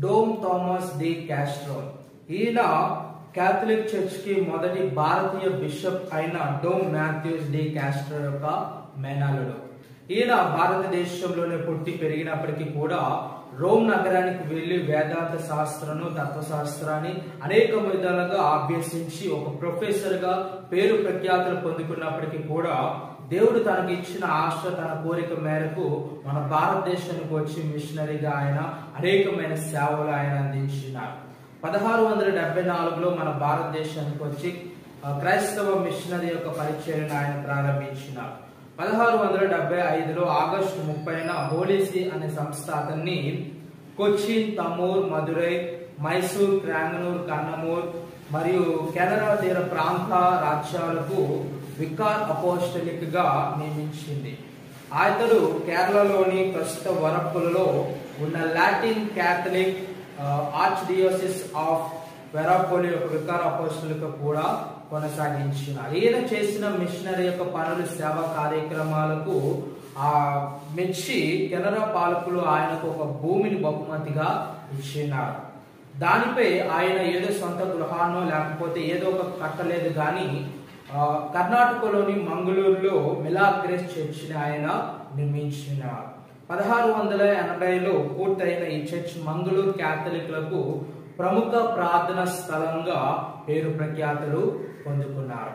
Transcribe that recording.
Dome Thomas de Castro. ఈయన Catholic church కి మొదటి భారతీయ బిషప్ అయిన డోమ్ మాథ్యూస్ డి క్యాస్ట్రో యొక్క మేనల్లుడు. ఈయన భారతదేశంలోనే పుట్టి పెరిగినప్పటికీ కూడా రోమ్ నగరానికి వెళ్లి వేదాంత శాస్త్రను, తత్వశాస్త్రాన్ని అనేక విధాలుగా అభ్యసించి ఒక ప్రొఫెసర్ గా పేరు ప్రఖ్యాతులు పొందుకున్నప్పటికీ కూడా దేవుడు తనకు ఇచ్చిన ఆశ, తన కోరిక మేరకు మన భారతదేశానికి వచ్చి మిషనరీగా ఆయన అనేకమైన సేవలు ఆయన అందించినారు. 1674లో మన భారతదేశానికి వచ్చి క్రైస్తవ మిషనరీ యొక్క పరిచర్యను ఆయన ప్రారంభించినారు. 1675లో ఆగస్టు 30న హోలీసీ అనే సంస్థ అతన్ని కొచ్చిన్, తమూర్, మదురై, మైసూర్, క్రాంగనూర్, కన్నమూర్ మరియు కెనరా తీర ప్రాంత రాజ్యాలకు వికార్ అపోస్టలిక్ గా నియమించింది. అతడు కేరళలోని ప్రస్తుత వరప్పులలో ఉన్న లాటిన్ క్యాథలిక్ ఆర్చ్ డియోసిస్ ఆఫ్ వెరాపోలి యొక్క వికార్ అపోస్టలిక్ కూడా కొనసాగించిన. ఈయన చేసిన మిషనరీ యొక్క పనులు, సేవా కార్యక్రమాలకు మెచ్చి కెనరా పాలకులు ఆయనకు ఒక భూమిని బహుమతిగా ఇచ్చినారు. దానిపై ఆయన ఏదో సొంత గృహాన్నో లేకపోతే ఏదో ఒక కట్టలేదు కానీ కర్ణాటకలోని మంగళూరులో మిలాగ్రేస్ చర్చిని ఆయన నిర్మించినారు. 1680లో పూర్తయిన ఈ చర్చ్ మంగళూరు క్యాథలిక్లకు ప్రముఖ ప్రార్థన స్థలంగా పేరు ప్రఖ్యాతులు పొందుకున్నారు.